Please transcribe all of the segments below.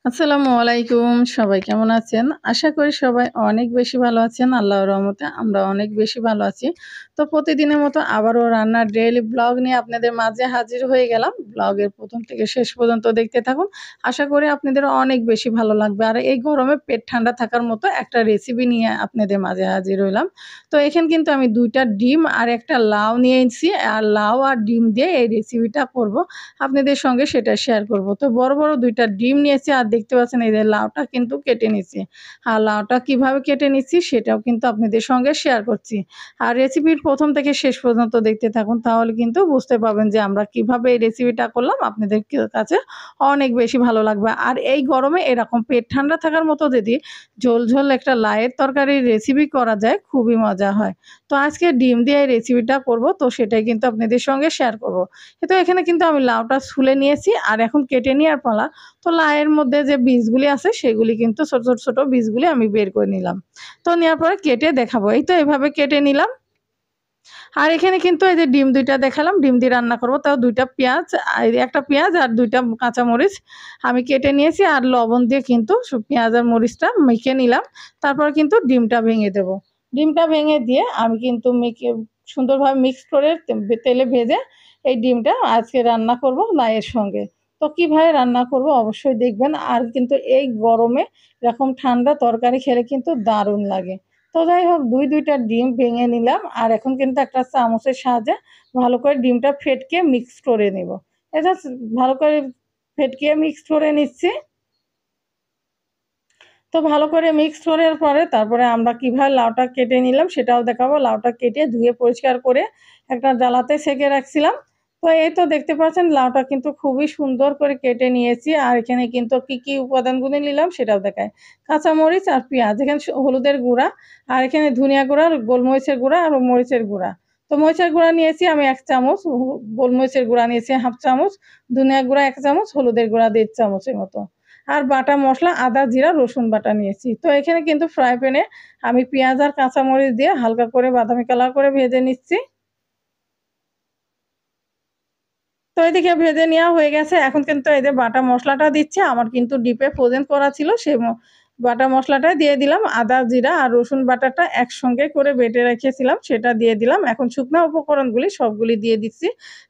আসসালামু আলাইকুম। সবাই কেমন আছেন? আশা করি সবাই অনেক বেশি ভালো আছেন। আল্লাহর রহমতে আমরা অনেক বেশি ভালো আছি। তো প্রতিদিনের মতো আবারও রান্নার ডেইলি ব্লগ নিয়ে আপনাদের মাঝে হাজির হয়ে গেলাম। ব্লগের ১ম থেকে শেষ পর্যন্ত দেখতে থাকুন। আশা করি আপনাদের অনেক বেশি ভালো লাগবে। আর এই গরমে পেট ঠান্ডা থাকার মতো একটা রেসিপি নিয়ে আপনাদের মাঝে হাজির হইলাম। তো এখানে কিন্তু আমি ২ টা ডিম আর একটা লাউ নিয়েছি। আর লাউ আর ডিম দিয়ে এই রেসিপিটা করব। আপনাদের সঙ্গে সেটা শেয়ার করব। তো বড়, বড় ২ টা ডিম নিয়েছি আর দেখতে পাচ্ছেন এই যে লাউটা কিন্তু কেটে নিচ্ছি। আর লাউটা কিভাবে কেটে নিচ্ছি সেটাও কিন্তু আপনাদের সঙ্গে শেয়ার করছি। আর রেসিপির ১ম থেকে শেষ পর্যন্ত দেখতে থাকুন, তাহলে কিন্তু বুঝতে পারবেন যে আমরা কিভাবে এই রেসিপিটা করলাম আপনাদের কাছে অনেক বেশি ভালো লাগবে। আর এই গরমে এরকম পেট ঠান্ডা থাকার মতো যদি ঝোল, ঝোল একটা লাউয়ের তরকারির রেসিপি করা যায় খুবই মজা হয়। তো আজকে ডিম দিয়ে এই রেসিপিটা করব, তো সেটাই কিন্তু আপনাদের সঙ্গে শেয়ার করব। তো এখানে কিন্তু আমি লাউটা ছুলে নিয়েছি আর এখন কেটে নেওয়ার পালা। তো লাউয়ের মধ্যে যে বীজগুলি আছে সেগুলি কিন্তু ছোট, ছোট, ছোট বীজগুলি আমি বের করে নিলাম। তো নেওয়ার পরে কেটে দেখাবো। এই তো এভাবে কেটে নিলাম। আর এখানে কিন্তু এই যে ডিম ২ টা দেখালাম, ডিম দিয়ে রান্না করব। তাও ২ টা পেঁয়াজ, এই ১ টা পেঁয়াজ আর ২ টা কাঁচামরিচ আমি কেটে নিয়েছি আর লবণ দিয়ে কিন্তু পেঁয়াজ আর মরিচটা মেখে নিলাম। তারপর কিন্তু ডিমটা ভেঙে দেব। ডিমটা ভেঙে দিয়ে আমি কিন্তু সুন্দরভাবে মিক্স করে তেলে ভেজে এই ডিমটা আজকে রান্না করব লাউয়ের সঙ্গে। তো কিভাবে রান্না করব অবশ্যই দেখবেন। আর কিন্তু এই গরমে এরকম ঠান্ডা তরকারি খেলে কিন্তু দারুণ লাগে। তো যাই হোক ২ টা ডিম ভেঙে নিলাম আর এখন কিন্তু একটা চামচের সাহায্যে ভালো করে ডিমটা ফেটকে মিক্স করে নেব। এটা ভালো করে ফেটকিয়ে মিক্স করে নিচ্ছি। তো ভালো করে মিক্স করার পরে তারপরে আমরা কিভাবে লাউটা কেটে নিলাম সেটাও দেখাবো। লাউটা কেটে ধুয়ে পরিষ্কার করে একটা ডালাতে সেঁকে রাখছিলাম। তো এই তো দেখতে পাচ্ছেন লাউটা কিন্তু খুবই সুন্দর করে কেটে নিয়েছি। আর এখানে কিন্তু কি উপাদানগুলো নিলাম সেটাও দেখাই। কাঁচামরিচ আর পেঁয়াজ, এখানে হলুদের গুঁড়া, আর এখানে ধনিয়া গুঁড়া, গোলমরিচের গুঁড়া আর মরিচের গুঁড়া। তো মরিচের গুঁড়া নিয়েছি আমি ১ চামচ, গোলমরিচের গুঁড়া নিয়েছি ১/২ চামচ, ধনিয়া গুঁড়া ১ চামচ, হলুদের গুঁড়া ১.৫ চামচের মতো। আর বাটা মসলা আদা, জিরা, রসুন বাটা নিয়েছি। তো এখানে কিন্তু ফ্রাই প্যানে আমি পেঁয়াজ আর কাঁচামরিচ দিয়ে হালকা করে বাদামি কালার করে ভেজে নিচ্ছি। তো এদিকে ভেজে নেওয়া হয়ে গেছে। এখন কিন্তু এই যে বাটা মসলাটা দিচ্ছি। আমার কিন্তু ডিপে ফ্রোজেন করা ছিল। সেই বাটা মসলাটা দিয়ে দিলাম। আদা, জিরা আর রসুন বাটাটা একসঙ্গে করে বেটে রেখেছিলাম সেটা দিয়ে দিলাম। এখন শুকনা উপকরণগুলি সবগুলি দিয়ে দিচ্ছি।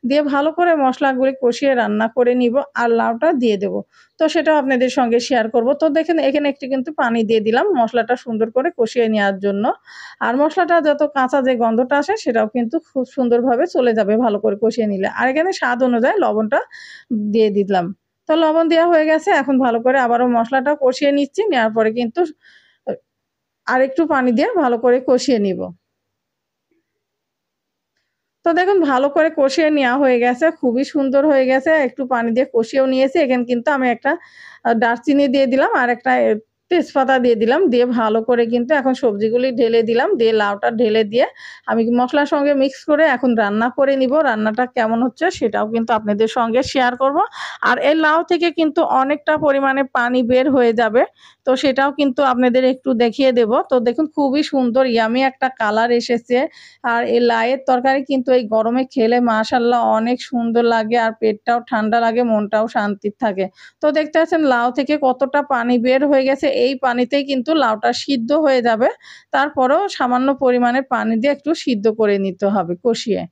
দিয়ে ভালো করে মসলাগুলি কষিয়ে রান্না করে নিব আর লাউটা দিয়ে দেব। তো সেটাও আপনাদের সঙ্গে শেয়ার করব। তো দেখেন এখানে একটু কিন্তু পানি দিয়ে দিলাম মসলাটা সুন্দর করে কষিয়ে নেওয়ার জন্য। আর মসলাটা যত কাঁচা যে গন্ধটা আসে সেটাও কিন্তু খুব সুন্দরভাবে চলে যাবে ভালো করে কষিয়ে নিলে। আর এখানে স্বাদ অনুযায়ী লবণটা দিয়ে দিলাম। তো লবণ দেওয়া হয়ে গেছে। এখন ভালো করে আবারও মসলাটা কষিয়ে নিচ্ছি। নেওয়ার পরে কিন্তু আ আরেকটু পানি দিয়ে ভালো করে কষিয়ে নিব। তো দেখুন ভালো করে কষিয়ে নেওয়া হয়ে গেছে। খুবই সুন্দর হয়ে গেছে। একটু পানি দিয়ে কষিয়েও নিয়েছি। এখানে কিন্তু আমি একটা দারচিনি দিয়ে দিলাম আর একটা তেজপাতা দিয়ে দিলাম। দিয়ে ভালো করে কিন্তু এখন সবজিগুলি ঢেলে দিলাম। দিয়ে লাউটা ঢেলে দিয়ে আমি মসলার সঙ্গে মিক্স করে এখন রান্না করে নিব। রান্নাটা কেমন হচ্ছে সেটাও কিন্তু আপনাদের সঙ্গে শেয়ার করব। আর এই লাউ থেকে কিন্তু অনেকটা পরিমাণে পানি বের হয়ে যাবে। তো সেটাও কিন্তু আপনাদের একটু দেখিয়ে দেব। তো দেখুন খুবই সুন্দর ইয়াম্মি একটা কালার এসেছে। আর এই লাউয়ের তরকারি কিন্তু এই গরমে খেলে মাশাআল্লাহ অনেক সুন্দর লাগে আর পেটটাও ঠান্ডা লাগে, মনটাও শান্তির থাকে। তো দেখতে পাচ্ছেন লাউ থেকে কতটা পানি বের হয়ে গেছে। এই পানিতেই কিন্তু লাউটা সিদ্ধ হয়ে যাবে। তারপরেও সামান্য পরিমাণে পানি দিয়ে একটু সিদ্ধ করে নিতে হবে কষিয়ে।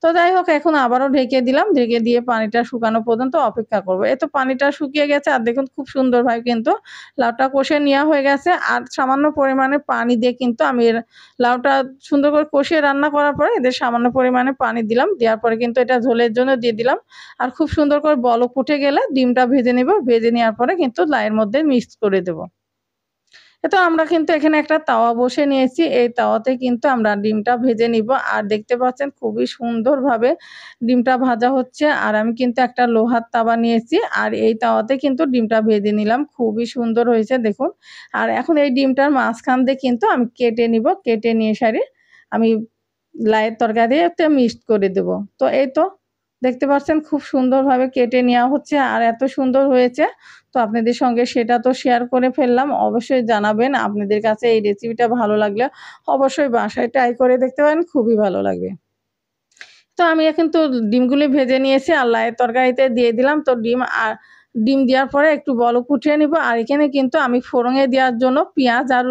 তো যাই হোক এখন আবারও ঢেকে দিলাম। ঢেকে দিয়ে পানিটা শুকানো পর্যন্ত অপেক্ষা করব। এই তো পানিটা শুকিয়ে গেছে আর দেখুন খুব সুন্দরভাবে কিন্তু লাউটা কষে নেওয়া হয়ে গেছে। আর সামান্য পরিমাণে পানি দিয়ে কিন্তু আমি লাউটা সুন্দর করে কষিয়ে রান্না করার পরে এদের সামান্য পরিমাণে পানি দিলাম। দেওয়ার পরে কিন্তু এটা ঝোলের জন্য দিয়ে দিলাম। আর খুব সুন্দর করে বলক উঠে গেলে ডিমটা ভেজে নিব। ভেজে নেওয়ার পরে কিন্তু লাউয়ের মধ্যে মিক্স করে দেব। তো আমরা কিন্তু এখানে একটা তাওয়া বসে নিয়েছি। এই তাওয়াতে কিন্তু আমরা ডিমটা ভেজে নিব। আর দেখতে পাচ্ছেন খুবই সুন্দরভাবে ডিমটা ভাজা হচ্ছে। আর আমি কিন্তু একটা লোহার তাওয়া নিয়েছি। আর এই তাওয়াতে কিন্তু ডিমটা ভেজে নিলাম। খুবই সুন্দর হয়েছে দেখুন। আর এখন এই ডিমটার মাঝখান দিয়ে কিন্তু আমি কেটে নিব। কেটে নিয়ে সারি আমি লাউয়ের তরকারিতে মিক্সড করে দেব। তো এই তো দেখতে পাচ্ছেন খুব সুন্দরভাবে কেটে নেওয়া হচ্ছে আর এত সুন্দর হয়েছে। তো আপনাদের সঙ্গে সেটা তো শেয়ার করে ফেললাম। অবশ্যই জানাবেন আপনাদের কাছে এই রেসিপিটা ভালো লাগলে অবশ্যই বাসায় ট্রাই করে দেখতে পারেন, খুবই ভালো লাগবে। তো আমি এখন তো ডিমগুলি ভেজে নিয়েছি আর লাউয়ের তরকারিতে দিয়ে দিলাম। তো ডিম ডিম দেওয়ার পরে একটু বলক উঠিয়ে নিব। আর এখানে কিন্তু আমি ফোড়নে দেওয়ার জন্য পেঁয়াজ আর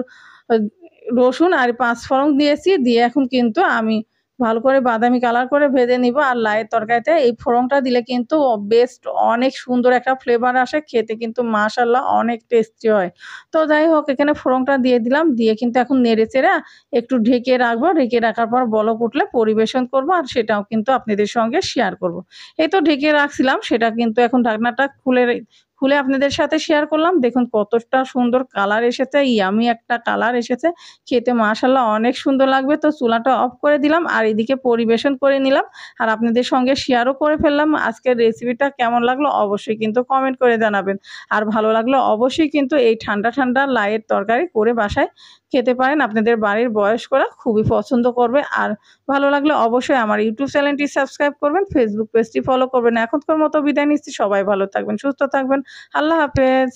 রসুন আর ৫ ফোড়ন দিয়েছি। দিয়ে এখন কিন্তু আমি ভালো করে বাদামি কালার করে ভেজে নিব। আর লাউয়ের তরকারিতে এই ফোড়নটা দিলে কিন্তু বেস্ট অনেক সুন্দর একটা ফ্লেভার আসে। খেতে কিন্তু মাশাআল্লাহ অনেক টেস্টি হয়। তো যাই হোক এখানে ফোড়নটা দিয়ে দিলাম। দিয়ে কিন্তু এখন নেড়েচেড়ে একটু ঢেকে রাখবো। ঢেকে রাখার পর বলক উঠলে পরিবেশন করব। আর সেটাও কিন্তু আপনাদের সঙ্গে শেয়ার করব। এই তো ঢেকে রাখছিলাম, সেটা কিন্তু এখন ঢাকনাটা খুলে আপনাদের সাথে শেয়ার করলাম। দেখুন কতটা সুন্দর কালার এসেছে, ইয়ামি একটা কালার এসেছে। খেতে মাশাআল্লাহ অনেক সুন্দর লাগবে। তো চুলাটা অফ করে দিলাম আর এদিকে পরিবেশন করে নিলাম। আর আপনাদের সঙ্গে শেয়ারও করে ফেললাম। আজকের রেসিপিটা কেমন লাগলো অবশ্যই কিন্তু কমেন্ট করে জানাবেন। আর ভালো লাগলে অবশ্যই কিন্তু এই ঠান্ডা, ঠান্ডা লাউয়ের তরকারি করে বাসায় খেতে পারেন। আপনাদের বাড়ির বয়স্করা খুবই পছন্দ করবে। আর ভালো লাগলে অবশ্যই আমার ইউটিউব চ্যানেলটি সাবস্ক্রাইব করবেন, ফেসবুক পেজটি ফলো করবেন। এখনকার মতো বিদায় নিচ্ছি। সবাই ভালো থাকবেন, সুস্থ থাকবেন। আল্লাহ হাফেজ।